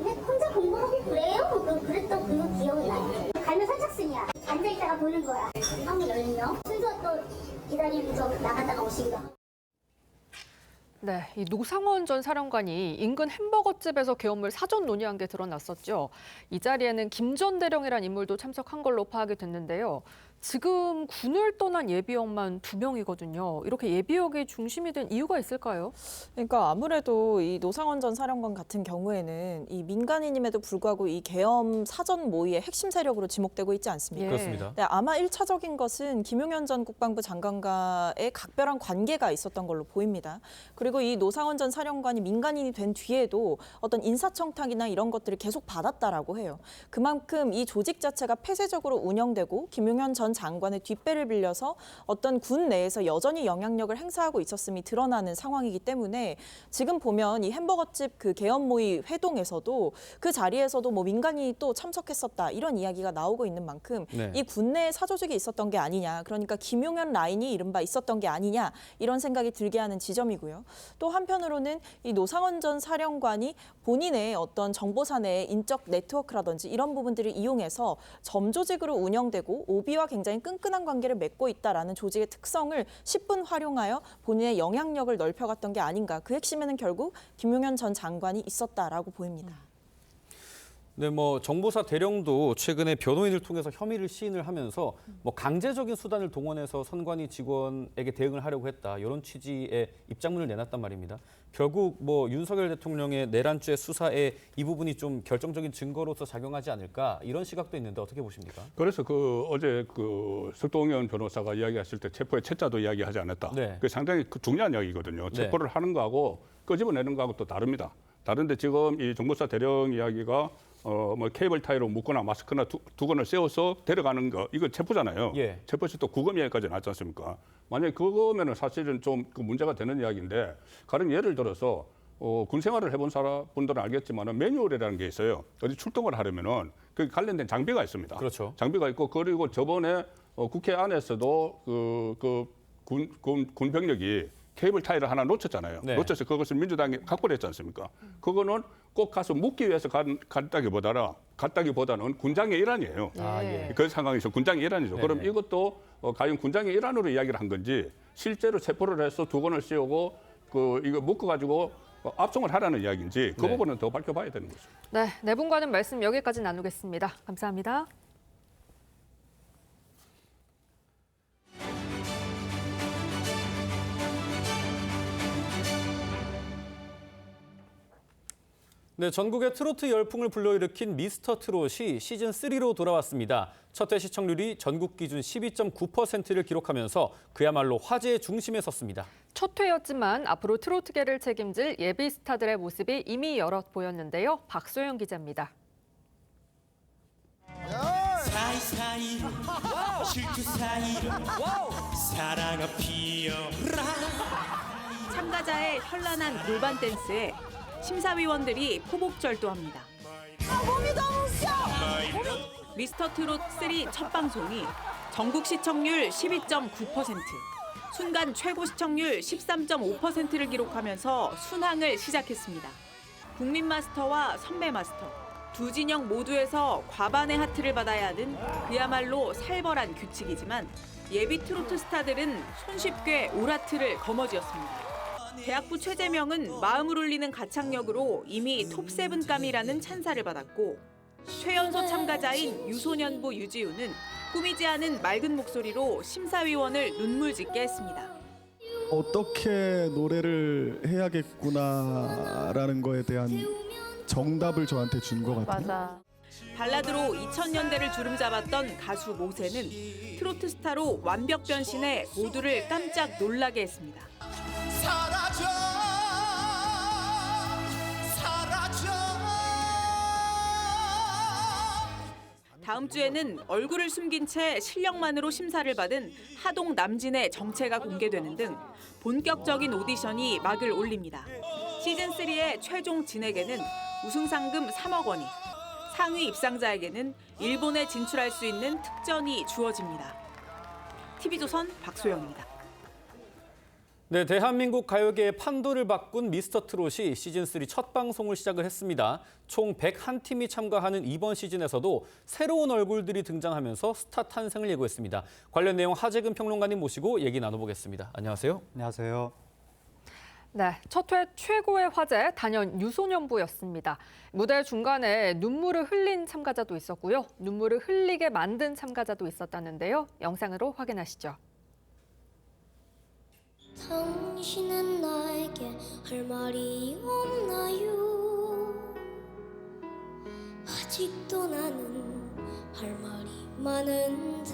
왜 혼자 공부하고 그래요? 그랬던 그 기억이 나요. 갈면 선착순이야. 앉아있다가 보는 거야. 한번 열리면 순서 또 기다리면서 나갔다가 오시기도 하고. 네, 이 노상원 전 사령관이 인근 햄버거집에서 계엄을 사전 논의한 게 드러났었죠. 이 자리에는 김 전 대령이란 인물도 참석한 걸로 파악이 됐는데요. 지금 군을 떠난 예비역만 2명이거든요. 이렇게 예비역이 중심이 된 이유가 있을까요? 그러니까 아무래도 이 노상원 전 사령관 같은 경우에는 이 민간인임에도 불구하고 이 계엄 사전 모의의 핵심 세력으로 지목되고 있지 않습니까? 그렇습니다. 네, 아마 1차적인 것은 김용현 전 국방부 장관과의 각별한 관계가 있었던 걸로 보입니다. 그리고 이 노상원 전 사령관이 민간인이 된 뒤에도 어떤 인사청탁이나 이런 것들을 계속 받았다라고 해요. 그만큼 이 조직 자체가 폐쇄적으로 운영되고 김용현 전 장관의 뒷배를 빌려서 어떤 군 내에서 여전히 영향력을 행사하고 있었음이 드러나는 상황이기 때문에 지금 보면 이 햄버거집 그 계엄 모의 회동에서도 그 자리에서도 뭐 민간인이 또 참석했었다 이런 이야기가 나오고 있는 만큼 네. 이 군 내에 사조직이 있었던 게 아니냐, 그러니까 김용현 라인이 이른바 있었던 게 아니냐 이런 생각이 들게 하는 지점이고요. 또 한편으로는 이 노상원 전 사령관이 본인의 어떤 정보사내의 인적 네트워크라든지 이런 부분들을 이용해서 점조직으로 운영되고 오비와 굉장히 끈끈한 관계를 맺고 있다라는 조직의 특성을 10분 활용하여 본인의 영향력을 넓혀갔던 게 아닌가. 그 핵심에는 결국 김용현 전 장관이 있었다라고 보입니다. 네, 뭐 정보사 대령도 최근에 변호인을 통해서 혐의를 시인을 하면서 뭐 강제적인 수단을 동원해서 선관위 직원에게 대응을 하려고 했다 이런 취지의 입장문을 내놨단 말입니다. 결국 뭐 윤석열 대통령의 내란죄 수사에 이 부분이 좀 결정적인 증거로서 작용하지 않을까 이런 시각도 있는데 어떻게 보십니까? 그래서 어제 석동현 변호사가 이야기했을 때 체포의 채자도 이야기하지 않았다. 네. 그게 상당히 중요한 이야기거든요. 체포를 하는 거하고 끄집어내는 거하고 또 다릅니다. 다른데 지금 이 정보사 대령 이야기가 뭐 케이블 타이로 묶거나 마스크나 두건을 세워서 데려가는 거 이거 체포잖아요. 예. 체포시 또 구금 이야기까지 나왔지 않습니까? 만약에 그거면은 사실은 좀 그 문제가 되는 이야기인데 가령 예를 들어서 군 생활을 해본 분들은 알겠지만은 매뉴얼이라는 게 있어요. 어디 출동을 하려면은 그 관련된 장비가 있습니다. 그렇죠. 장비가 있고 그리고 저번에 국회 안에서도 군 병력이 케이블 타이를 하나 놓쳤잖아요. 네. 놓쳐서 그것을 민주당이 갖고 냈지 않습니까? 그거는 꼭 가서 묻기 위해서 갔다기보다는 군장의 일환이에요. 그 상황에서 군장의 일환이죠. 네네. 그럼 이것도 과연 군장의 일환으로 이야기를 한 건지 실제로 체포를 해서 두건을 씌우고 이거 묶어가지고 압송을 하라는 이야기인지 그 부분은 더 밝혀봐야 되는 거죠. 네, 네 분과는 말씀 여기까지 나누겠습니다. 감사합니다. 네, 전국의 트로트 열풍을 불러일으킨 미스터 트롯이 시즌 3로 돌아왔습니다. 첫 회 시청률이 전국 기준 12.9%를 기록하면서 그야말로 화제의 중심에 섰습니다. 첫 회였지만 앞으로 트로트계를 책임질 예비 스타들의 모습이 이미 여럿 보였는데요. 박소영 기자입니다. 사이사이로 질투 사이로 사랑아 피어라. 참가자의 현란한 골반 댄스에 심사위원들이 포복절도합니다. 몸이 너무 웃겨. 미스터 트롯 3 첫 방송이 전국 시청률 12.9%, 순간 최고 시청률 13.5%를 기록하면서 순항을 시작했습니다. 국민 마스터와 선배 마스터, 두 진영 모두에서 과반의 하트를 받아야 하는 그야말로 살벌한 규칙이지만 예비 트로트 스타들은 손쉽게 올하트를 거머쥐었습니다. 대학부 최재명은 마음을 울리는 가창력으로 이미 톱7감이라는 찬사를 받았고 최연소 참가자인 유소년부 유지우는 꾸미지 않은 맑은 목소리로 심사위원을 눈물짓게 했습니다. 어떻게 노래를 해야겠구나라는 거에 대한 정답을 저한테 준 것 같아요. 맞아. 발라드로 2000년대를 주름잡았던 가수 모세는 트로트 스타로 완벽 변신해 모두를 깜짝 놀라게 했습니다. 사라져 사라져. 다음 주에는 얼굴을 숨긴 채 실력만으로 심사를 받은 하동 남진의 정체가 공개되는 등 본격적인 오디션이 막을 올립니다. 시즌3의 최종 진에게는 우승 상금 3억 원이, 상위 입상자에게는 일본에 진출할 수 있는 특전이 주어집니다. TV조선 박소영입니다. 네, 대한민국 가요계의 판도를 바꾼 미스터 트롯이 시즌3 첫 방송을 시작을 했습니다. 총 101팀이 참가하는 이번 시즌에서도 새로운 얼굴들이 등장하면서 스타 탄생을 예고했습니다. 관련 내용 하재근 평론가님 모시고 얘기 나눠보겠습니다. 안녕하세요. 안녕하세요. 네, 첫 회 최고의 화제 단연 유소년부였습니다. 무대 중간에 눈물을 흘린 참가자도 있었고요. 눈물을 흘리게 만든 참가자도 있었다는데요. 영상으로 확인하시죠. 당신은 나에게 할 말이 없나요? 아직도 나는 할 말이 많은데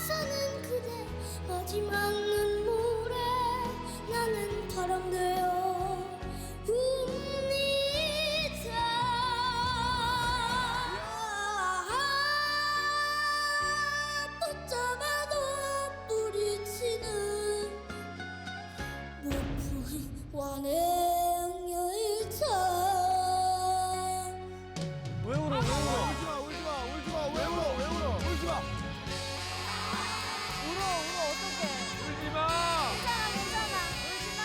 돌아서는 그대 마지막 눈물에 나는 바람되어 웁니다. 붙잡아도 뿌리치는 높은 완행열차. 왜 울어? 울지마 왜 울어? 울지마. 울어 어떡해? 울지마. 괜찮아 울지마.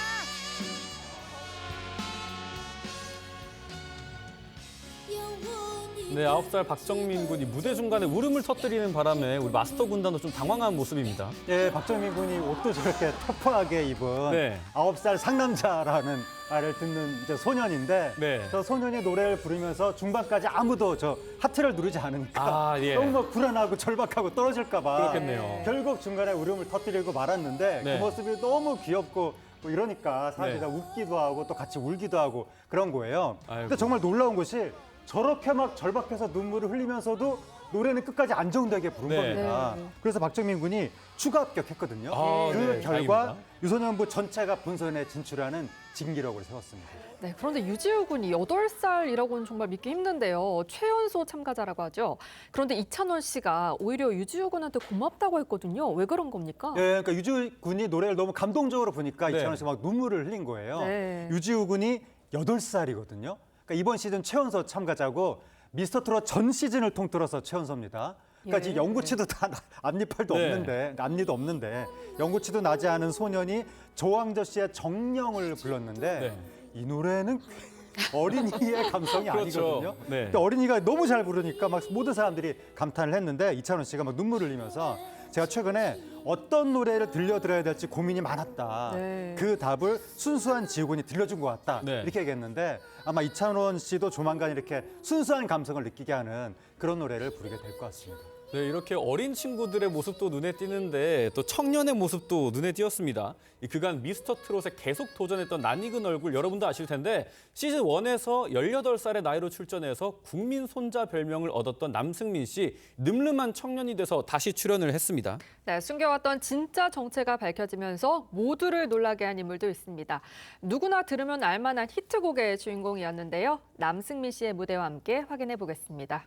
네, 9살 박정민 군이 무대 중간에 울음을 터뜨리는 바람에 우리 마스터 군단도 좀 당황한 모습입니다. 예, 박정민 군이 옷도 저렇게 터프하게 입은 9살 상남자라는 말을 듣는 이제 소년인데 저 소년이 노래를 부르면서 중반까지 아무도 저 하트를 누르지 않으니까 너무 막 불안하고 절박하고 떨어질까 봐 그렇겠네요. 결국 중간에 울음을 터뜨리고 말았는데 그 모습이 너무 귀엽고 뭐 이러니까 사실 다 웃기도 하고 또 같이 울기도 하고 그런 거예요. 근데 정말 놀라운 것이 저렇게 막 절박해서 눈물을 흘리면서도 노래는 끝까지 안정되게 부른 겁니다. 그래서 박정민 군이 추가 합격했거든요. 그 결과 다행입니다. 유소년부 전체가 본선에 진출하는 진기록을 세웠습니다. 네, 그런데 유지우 군이 8살이라고는 정말 믿기 힘든데요. 최연소 참가자라고 하죠. 그런데 이찬원 씨가 오히려 유지우 군한테 고맙다고 했거든요. 왜 그런 겁니까? 예, 그러니까 유지우 군이 노래를 너무 감동적으로 보니까 이찬원 씨가 막 눈물을 흘린 거예요. 유지우 군이 8살이거든요. 그러니까 이번 시즌 최연소 참가자고 미스터 트롯 전 시즌을 통틀어서 최연소입니다. 그러니까 지금 연구치도 다 앞니빨도 네. 없는데 앞니도 없는데 연구치도 나지 않은 소년이 조항조 씨의 정령을 불렀는데 네. 이 노래는 어린이의 감성이 그렇죠. 아니거든요. 네. 근데 어린이가 너무 잘 부르니까 막 모든 사람들이 감탄을 했는데 이찬원 씨가 막 눈물을 흘리면서 제가 최근에 어떤 노래를 들려드려야 될지 고민이 많았다. 네. 그 답을 순수한 지휘군이 들려준 것 같다. 네. 이렇게 얘기했는데 아마 이찬원 씨도 조만간 이렇게 순수한 감성을 느끼게 하는 그런 노래를 부르게 될 것 같습니다. 네, 이렇게 어린 친구들의 모습도 눈에 띄는데 또 청년의 모습도 눈에 띄었습니다. 그간 미스터 트롯에 계속 도전했던 낯익은 얼굴 여러분도 아실 텐데 시즌 1에서 18살의 나이로 출전해서 국민 손자 별명을 얻었던 남승민 씨, 늠름한 청년이 돼서 다시 출연을 했습니다. 네, 숨겨왔던 진짜 정체가 밝혀지면서 모두를 놀라게 한 인물도 있습니다. 누구나 들으면 알만한 히트곡의 주인공이었는데요. 남승민 씨의 무대와 함께 확인해 보겠습니다.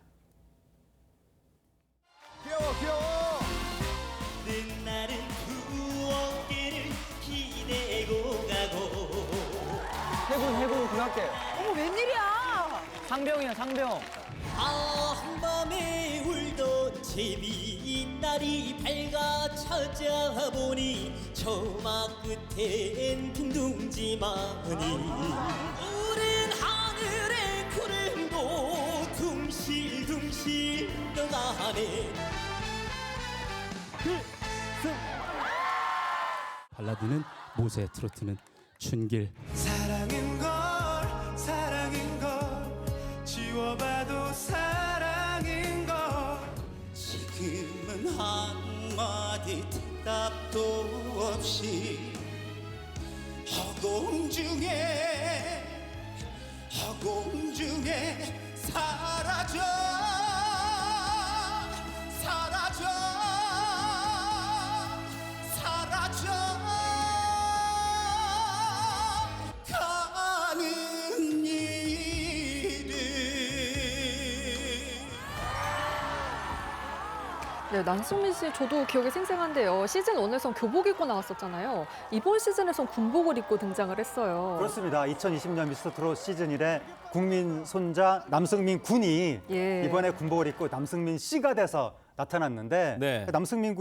귀여워. 늦날은 부엌길을 기대고 가고. 해군 군학교. 어머 웬일이야? 상병이야 상병. 한밤에 울던 재미있는 날이 밝아 찾아보니 저막 끝엔 빈둥지마니 우린 하늘의 구름도 둥실둥실 떠가네. 발라드는 모세, 트로트는 춘길. 사랑인 걸 지워봐도 사랑인 걸 지금은 한마디 대답도 없이 허공 중에 사라져 가는 일들. 네, 남승민 씨 저도 기억이 생생한데요. 시즌 1에선 교복 입고 나왔었잖아요. 이번 시즌에선 군복을 입고 등장을 했어요. 그렇습니다. 2020년 미스터 트롯 시즌 1에 국민 손자 남승민 군이 예. 이번에 군복을 입고 남승민 씨가 돼서 나타났는데 네. 남승민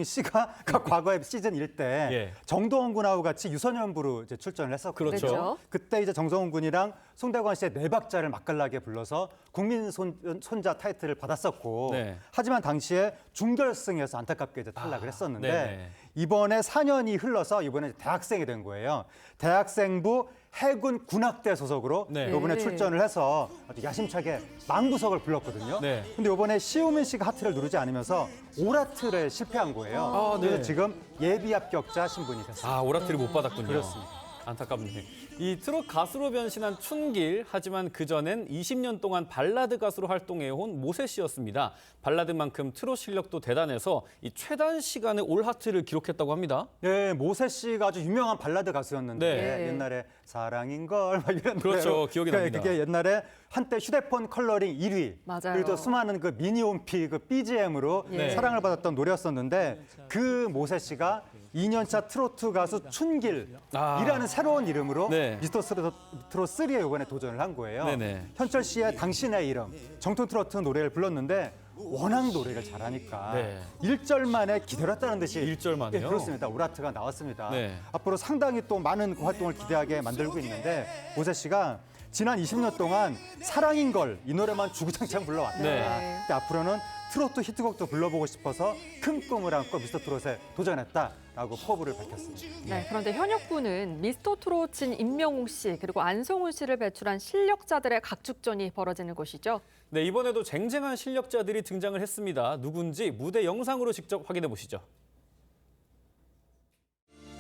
씨가 과거에 시즌 1 때 예. 정동원 군하고 같이 유소년부로 이제 출전을 했었거든요. 그렇죠. 그때 이제 정동원 군이랑 송대관 씨의 네 박자를 맛깔나게 불러서 국민 손자 타이틀을 받았었고 네. 하지만 당시에 준결승에서 안타깝게 이제 탈락을 했었는데 네네. 이번에 4년이 흘러서 이번에 대학생이 된 거예요. 대학생부 해군 군악대 소속으로 네. 이번에 출전을 해서 아주 야심차게 망부석을 불렀거든요. 네. 근데 이번에 시우민 씨가 하트를 누르지 않으면서 오라트를 실패한 거예요. 아, 네. 그래서 지금 예비 합격자 신분이 됐습니다. 아, 오라트를 못 받았군요. 그렇습니다. 안타깝네. 이 트롯 가수로 변신한 춘길, 하지만 그전엔 20년 동안 발라드 가수로 활동해온 모세 씨였습니다. 발라드만큼 트롯 실력도 대단해서 이 최단 시간에 올 하트를 기록했다고 합니다. 네, 모세 씨가 아주 유명한 발라드 가수였는데 네. 옛날에 사랑인걸 막 이런 그렇죠. 노래로 기억이 납니다. 그게 옛날에 한때 휴대폰 컬러링 1위 맞아요. 그리고 또 수많은 그 미니홈피 그 BGM으로 네. 사랑을 받았던 노래였었는데 그 모세 씨가 2년차 트로트 가수 춘길이라는 새로운 이름으로 네. 미스터 트롯 3에 이번에 도전을 한 거예요. 네네. 현철 씨의 당신의 이름 정통 트로트 노래를 불렀는데 워낙 노래를 잘하니까 네. 1절 만에 기다렸다는 듯이 1절 만에요? 네, 그렇습니다. 오라트가 나왔습니다. 네. 앞으로 상당히 또 많은 활동을 기대하게 만들고 있는데 모세 씨가 지난 20년 동안 사랑인 걸 이 노래만 주구장창 불러왔다. 네. 근데 앞으로는 트로트 히트곡도 불러보고 싶어서 큰 꿈을 안고 미스터 트롯에 도전했다라고 포부를 밝혔습니다. 네, 그런데 현역 군은 미스터 트롯인 임명웅 씨 그리고 안성훈 씨를 배출한 실력자들의 각축전이 벌어지는 곳이죠. 네, 이번에도 쟁쟁한 실력자들이 등장을 했습니다. 누군지 무대 영상으로 직접 확인해 보시죠.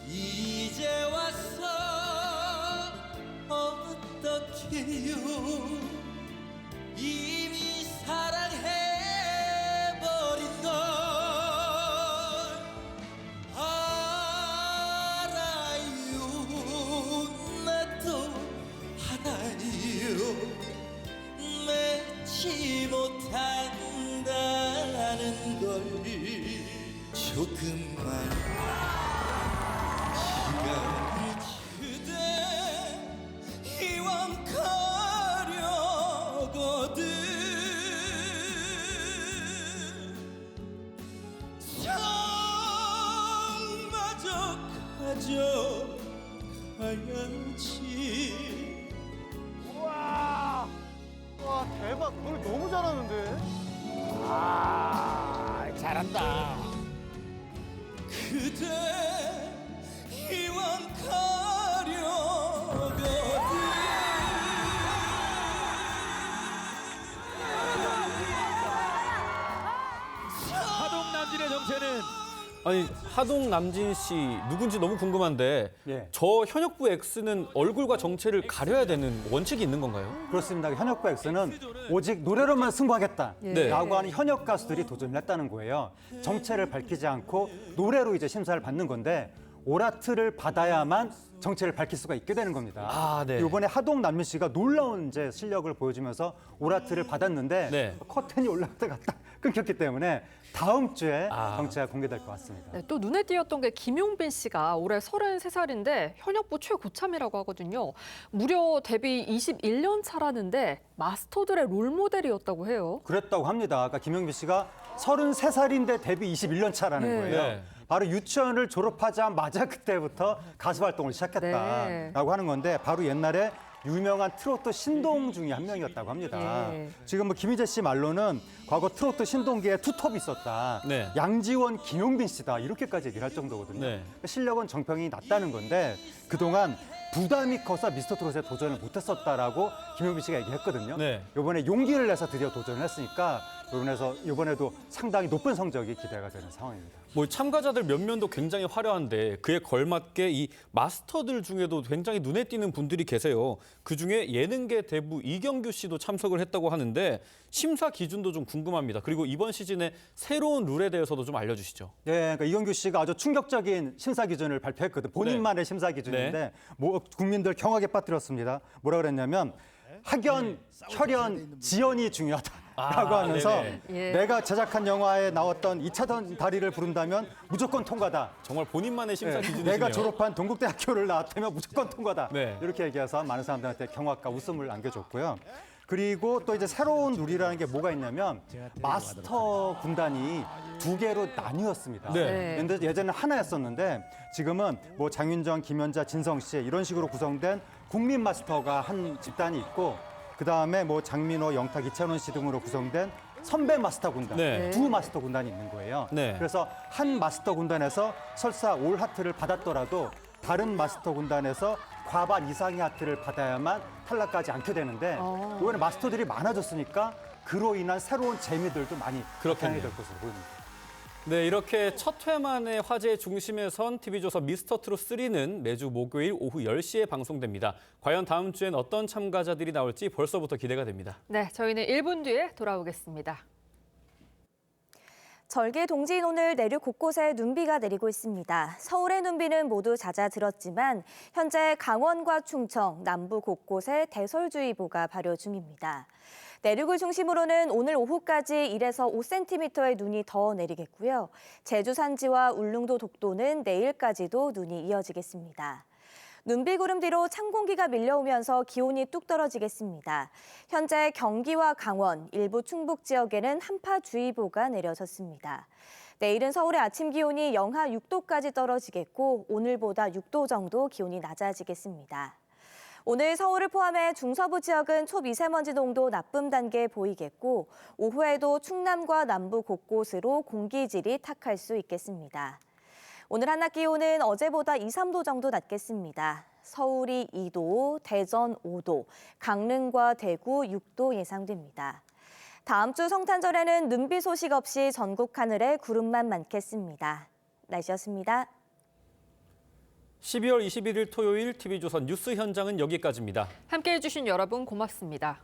이제 와서 어떡해요 이미 사랑해버린 걸 알아요 나도 알아요 맺지 못한다는 걸 조금만 그대 희망가려거든 가야지. 와 대박 노래 너무 잘하는데. 아 잘한다. 그대 희망하려거든. 하동 남진의 정체는 아니 하동 남진 씨 누군지 너무 궁금한데 예. 저 현역부 X는 얼굴과 정체를 가려야 되는 원칙이 있는 건가요? 그렇습니다. 현역부 X는 오직 노래로만 승부하겠다라고 네. 하는 현역 가수들이 도전을 했다는 거예요. 정체를 밝히지 않고 노래로 이제 심사를 받는 건데 오라트를 받아야만 정체를 밝힐 수가 있게 되는 겁니다. 아, 네. 이번에 하동 남민 씨가 놀라운 이제 실력을 보여주면서 오라트를 받았는데 네. 커튼이 올라갔다가 딱 끊겼기 때문에 다음 주에 정체가 공개될 것 같습니다. 네, 또 눈에 띄었던 게 김용빈 씨가 올해 33살인데 현역부 최고참이라고 하거든요. 무려 데뷔 21년 차라는데 마스터들의 롤모델이었다고 해요. 그랬다고 합니다. 그러니까 김용빈 씨가 33살인데 데뷔 21년 차라는 네. 거예요. 네. 바로 유치원을 졸업하자마자 그때부터 가수 활동을 시작했다라고 네. 하는 건데 바로 옛날에 유명한 트로트 신동 중에 한 명이었다고 합니다. 예. 지금 뭐 김희재 씨 말로는 과거 트로트 신동계에 투톱이 있었다. 네. 양지원, 김용빈 씨다. 이렇게까지 얘기를 할 정도거든요. 네. 실력은 정평이 낮다는 건데 그동안 부담이 커서 미스터트롯에 도전을 못했었다라고 김용빈 씨가 얘기했거든요. 네. 이번에 용기를 내서 드디어 도전을 했으니까 이번에도 상당히 높은 성적이 기대가 되는 상황입니다. 뭐 참가자들 면면도 굉장히 화려한데 그에 걸맞게 이 마스터들 중에도 굉장히 눈에 띄는 분들이 계세요. 그중에 예능계 대부 이경규 씨도 참석을 했다고 하는데 심사 기준도 좀 궁금합니다. 그리고 이번 시즌의 새로운 룰에 대해서도 좀 알려주시죠. 네, 그러니까 이경규 씨가 아주 충격적인 심사 기준을 발표했거든요. 본인만의 심사 기준인데 뭐 국민들 경악에 빠뜨렸습니다. 뭐라 그랬냐면 학연, 혈연, 지연이 중요하다라고 하면서 예. 내가 제작한 영화에 나왔던 2차전 다리를 부른다면 무조건 통과다. 정말 본인만의 심사 기준이시네요. 내가 졸업한 동국대학교를 나왔다면 무조건 통과다. 네. 이렇게 얘기해서 많은 사람들한테 경악과 웃음을 안겨줬고요. 그리고 또 이제 새로운 룰이라는 게 뭐가 있냐면 마스터 군단이 2개로 나뉘었습니다. 네. 근데 예전에는 하나였었는데 지금은 뭐 장윤정, 김연자, 진성 씨 이런 식으로 구성된 국민 마스터가 한 집단이 있고 그다음에 뭐 장민호, 영탁, 이찬원 씨 등으로 구성된 선배 마스터 군단, 네. 2 마스터 군단이 있는 거예요. 네. 그래서 한 마스터 군단에서 설사 올 하트를 받았더라도 다른 마스터 군단에서 과반 이상의 하트를 받아야만 탈락하지 않게 되는데 이번에 마스터들이 많아졌으니까 그로 인한 새로운 재미들도 많이 나타나게 될 것으로 보입니다. 네, 이렇게 첫 회만의 화제의 중심에 선 TV조선 미스터트롯 3는 매주 목요일 오후 10시에 방송됩니다. 과연 다음 주엔 어떤 참가자들이 나올지 벌써부터 기대가 됩니다. 네, 저희는 1분 뒤에 돌아오겠습니다. 절기 동지인 오늘 내륙 곳곳에 눈비가 내리고 있습니다. 서울의 눈비는 모두 잦아들었지만 현재 강원과 충청, 남부 곳곳에 대설주의보가 발효 중입니다. 내륙을 중심으로는 오늘 오후까지 1에서 5cm의 눈이 더 내리겠고요. 제주 산지와 울릉도 독도는 내일까지도 눈이 이어지겠습니다. 눈비 구름 뒤로 찬 공기가 밀려오면서 기온이 뚝 떨어지겠습니다. 현재 경기와 강원, 일부 충북 지역에는 한파주의보가 내려졌습니다. 내일은 서울의 아침 기온이 영하 6도까지 떨어지겠고 오늘보다 6도 정도 기온이 낮아지겠습니다. 오늘 서울을 포함해 중서부 지역은 초미세먼지 농도 나쁨 단계에 보이겠고 오후에도 충남과 남부 곳곳으로 공기질이 탁할 수 있겠습니다. 오늘 한낮 기온은 어제보다 2, 3도 정도 낮겠습니다. 서울이 2도, 대전 5도, 강릉과 대구 6도 예상됩니다. 다음 주 성탄절에는 눈비 소식 없이 전국 하늘에 구름만 많겠습니다. 날씨였습니다. 12월 21일 토요일 TV조선 뉴스 현장은 여기까지입니다. 함께해 주신 여러분 고맙습니다.